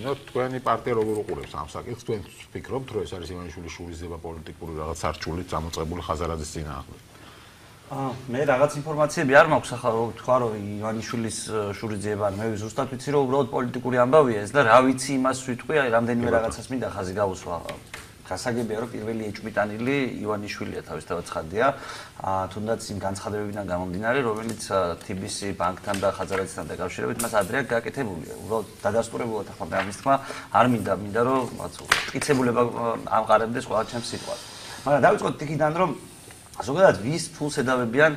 დავიწყინოთ. თქვენი პარტია როგორ უყურებს ამ საკითხს? თქვენ ვფიქრობთ, რომ ეს არის ივანიშვილის შურისძიება პოლიტიკური რაღაც არჩეულით წამოწყებული ხაზარაძის წინააღმდეგ? მე რაღაც ინფორმაციები არ მაქვს ახლა რომ თქვა რომ ივანიშვილის შურისძიება მე ზუსტად ვიცი რომ უბრალოდ პოლიტიკური ამბავია ეს და რა ვიცი იმას ვიტყვი აი რამდენიმე რაღაცას მინდა ხაზი გავუსვა გასაგებია რომ პირველი ეჭვმიტანილი ივანიშვილია თავისთავად ცხადია თუნდაც იმ განცხადებებიდან გამომდინარე რომელიც TBC ბანკთან და ხაზარაძესთან დაკავშირებით მას ადრე გაკეთებულია უბრალოდ დადასტურებულად ახლა მე ამის თქმა არ მინდა რომ მტკიცებულება ამყარებდეს ყველა ჩემს სიტყვას მაგრამ დავიწყოთ იქიდან რომ ზოგადად ვის ფულს ედავებიან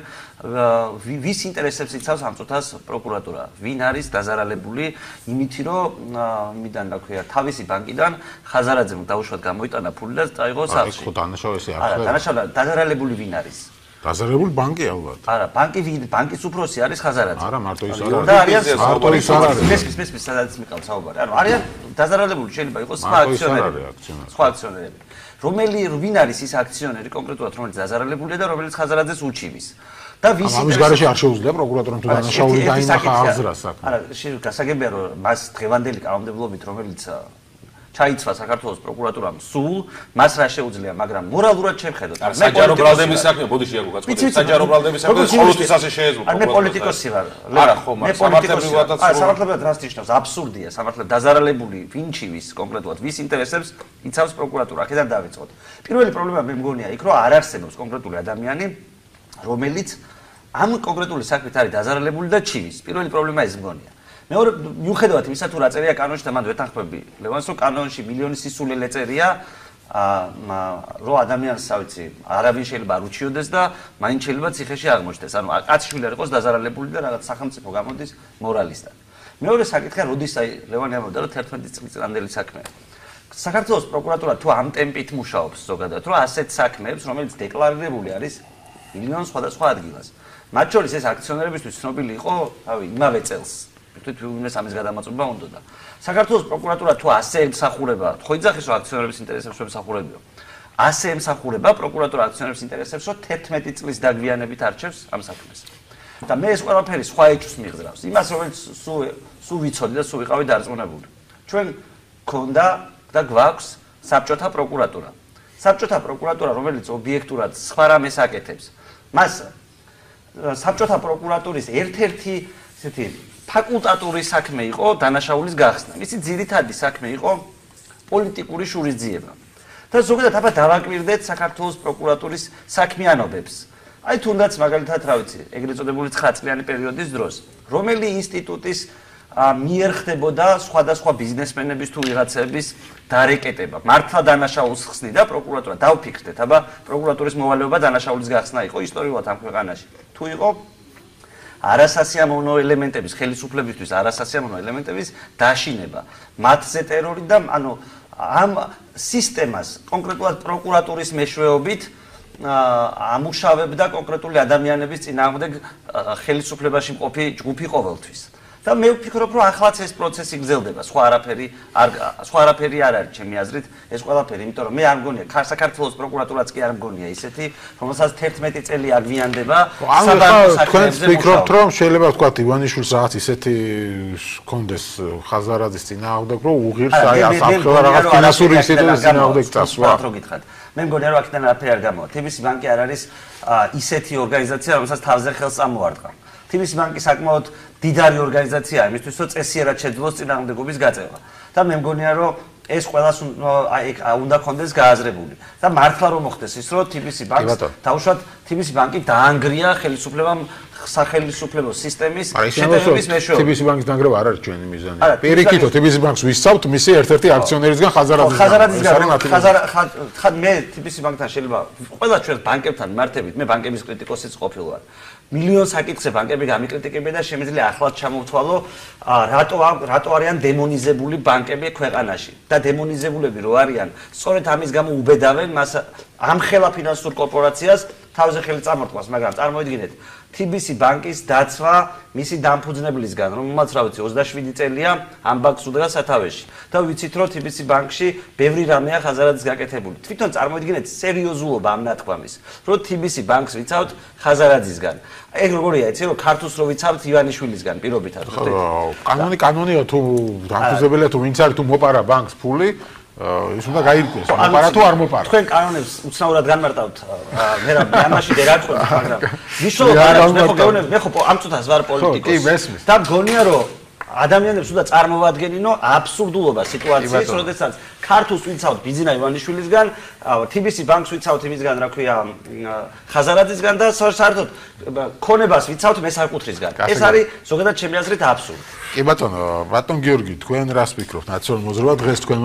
ვის ინტერესებს იცავს ამ წუთას პროკურატურა ვინ არის დაზარალებული იმითი რომ იმიდან რა ქვია თავისი ბანკიდან ხაზარაძემ დაუშვათ გამოიტანა ფული და წაიღო სახლში ხო დანაშაულზე არ არა დანაშაული დაზარალებული ვინ არის დაზარალებული ბანკი ალბათ არა ბანკის უფროსი არის ხაზარაძე არა მარტო ის არ არის მარტო ის არ არის მესმის სადაც მიყავს საუბარი ანუ არიან დაზარალებული შეიძლება იყოს სხვა აქციონერები ვინ არის ის აქციონერი კონკრეტულად რომელიც დაზარალებულია და რომელიც ხაზარაძეს უჩივის და ვის ამის გარეშე არ შეუძლია პროკურატურამ თუ დანაშაული დაინახა აღზრას აქ არა გასაგებია რომ მას დღევანდელი კანონმდებლობით რომელიც ჩაიცვა საქართველოს პროკურატურამ სულ მას რა შეუძლია მაგრამ მორალურად შევხედოთ საჯარო ბრალდების საქმე ბოდიში აქ გაწყვეტილი საჯარო ბრალდების საქმე ყოველთვის ასე შეეძლო მე პოლიტიკოსი ვარ მე სამართლებრივად რას ნიშნავს აბსურდია სამართლებრივად დაზარალებული ვინჩივის კონკრეტულად ვის ინტერესებს იცავს პროკურატურა აქედან დავიწყოთ პირველი პრობლემა მე მგონია იქ რომ არ არსებობს კონკრეტული ადამიანი რომელიც ამ კონკრეტული საქმით არის დაზარალებული და ჩივის პირველი პრობლემა ეს მგონია მეორე მიუხედავად იმისა თუ რა წერია კანონში და მანდ ვეთანხმები ლევანს რომ კანონში მილიონი სისულელე წერია რომ ადამიანს ავიცი არავინ შეიძლება არ უჩიოდეს და მაინც შეიძლება ციხეში აღმოჩნდეს ანუ კაცშვილი არ იყოს დაზარალებული და რაღაც სახელმწიფო გამოდის მორალისტად მეორე საკითხია როდის აი ლევანი ამბობდა რომ 11 წლის წინანდელი საქმეა საქართველოს პროკურატურა თუ ამ ტემპით მუშაობს ზოგადად რომ ასეთ საქმეებს რომელიც დეკლარირებული არის მილიონ სხვადასხვა ადგილას მათ შორის ეს აქციონერებისთვის ცნობილი იყო რავი იმავე წელს თვითონ ამის გადამაწყვეტა უნდა და საქართველოს პროკურატურა თუ ასე ემსახურება ხო იძახის რომ აქციონერების ინტერესებს ემსახურებიო ასე ემსახურება პროკურატურა აქციონერების ინტერესებს რომ 11 წლის დაგვიანებით არჩევს ამ საქმეს და მე ეს ყველაფერი სხვა ეჭვს მიღძრავს იმას რომელიც სულ ვიცოდი და სულ ვიყავი დარწმუნებული ჩვენ გქონდა და გვაქვს საბჭოთა პროკურატურა რომელიც ობიექტურად სხვა რამეს აკეთებს მას საბჭოთა პროკურატურის ერთ-ერთი ესეთი ფაკულტატური საქმე იყო დანაშაულის გახსნა. მისი ძირითადი საქმე იყო პოლიტიკური შურისძიება. და ზოგადად აბა დავაკვირდეთ საქართველოს პროკურატურის საქმიანობებს. აი თუნდაც მაგალითად რა ვიცი, ეგრეთ წოდებული 9 წლიანი პერიოდის დროს, რომელი ინსტიტუტის მიერ ხდებოდა სხვადასხვა ბიზნესმენების თუ ვიღაცების დარეკეტება. მართლა დანაშაულს ხსნიდა პროკურატურა. დავფიქრდეთ, აბა პროკურატურის მოვალეობა დანაშაულის გახსნა იყო ისტორიულად ამ ქვეყანაში. თუ იყო არასასიამოვნო ელემენტების ხელისუფლებისთვის არასასიამოვნო ელემენტების დაშინება მათზე ტერორი და ანუ ამ სისტემას კონკრეტულად პროკურატურის მეშვეობით ამუშავებდა კონკრეტული ადამიანების წინააღმდეგ ხელისუფლებაში მყოფი ჯგუფი ყოველთვის და მე ვფიქრობ რომ ახლაც ეს პროცესი გრძელდება სხვა არაფერი არ არის ჩემი აზრით ეს ყველაფერი იმიტომ რომ მე არ მგონია საქართველოს პროკურატურაც კი არ მგონია ისეთი რომელსაც 11 წელი აგვიანდება საბანკო საქმეებზე ვფიქრობთ რომ შეიძლება ვთქვათ ივანიშვილს რაღაც ისეთი კონდეს ხაზარაძის წინააღმდეგ რომ უღირს აი ახლა რაღაც ფინანსური ინსტიტუტის წინააღმდეგ წასვლა რა გითხრათ მე მგონია რომ აქედან არაფერი არ გამოვა TBC ბანკი არ არის ისეთი ორგანიზაცია რომელსაც თავზე ხელს წამოარტყა TBC ბანკი საკმაოდ დიდარი ორგანიზაციაა იმისთვის რომ წესიერად შეძლოს წინააღმდეგობის გაწევა და მე მგონია რომ ეს ყველას უნდა კონდეს გააზრებული და მართლა რომ მოხდეს ის რომ TBC ბანკს თავშოთ TBC ბანკი დაანგრია ხელისუფლებამ სახელმწიფო სისტემის შეტევების მეშვეობით TBC ბანკის დანგრევა არ არის ჩვენი მიზანი პირიქითო TBC ბანკს ვისწავთ მისი ერთ-ერთი აქციონერისგან ხაზარაძისგან მე TBC ბანკთან შეიძლება ყველა ჩვენ ბანკებთან მართებით მე ბანკების კრიტიკოსიც ყოფილი ვარ მილიონ საკითხზე ბანკები გამიკრიტიკებენ და შემიძლია ახლად ჩამოვთვალო რატო არიან დემონიზებული ბანკები ქვეყანაში და დემონიზებულები რო არიან სწორედ ამის გამო უბედავენ მას ამხელა ფინანსურ კორპორაციას თავზე ხელი წამორტყმას, მაგრამ წარმოიდგინეთ TBC ბანკის დაცვა მისი დამფუძნებლისგან, რომელმაც რა ვიცი 27 წელია ამ ბანკს უდრა სათავეში. და ვიცით რომ TBC ბანკში ბევრი რამეა ხაზარაძის გაკეთებული. თვითონ წარმოიდგინეთ სერიოზულობა ამ ნათქვამის, რომ TBC ბანკს ვიცავთ ხაზარაძისგან. ეგ როგორია, იცი რომ ქართულს რო ვიცავთ ივანიშვილისგან პირობითად. კანონია თუ დამფუძნებელია თუ ვინც არის თუ მოპარა ბანკს ფული ის უნდა გაირკვეს, მოპარა თუ არ მოპარა. თქვენ კანონებს უცნაურად განმარტავთ, ამაში ვერ აწყვეტ, მაგრამ ვიშოვოთ არა, მე ხო ამ წუთას ვარ პოლიტიკოსი. და მგონია რომ ადამიანებს უნდა წარმოადგენინო აბსურდულობა სიტუაციის, როდესაც ქართულს ვიცავთ ბიზინა ივანიშვილისგან, TBC ბანკს ვიცავთ იმისგან, რა ქვია, ხაზარაძისგან და საერთოდ ქონებას ვიცავთ მესაკუთრისგან. ეს არის ზოგადად ჩემი აზრით აბსურდი. კი ბატონო გიორგი, თქვენ რას ფიქრობთ? ნაციონალურ მოძრაობა დღეს თქვენ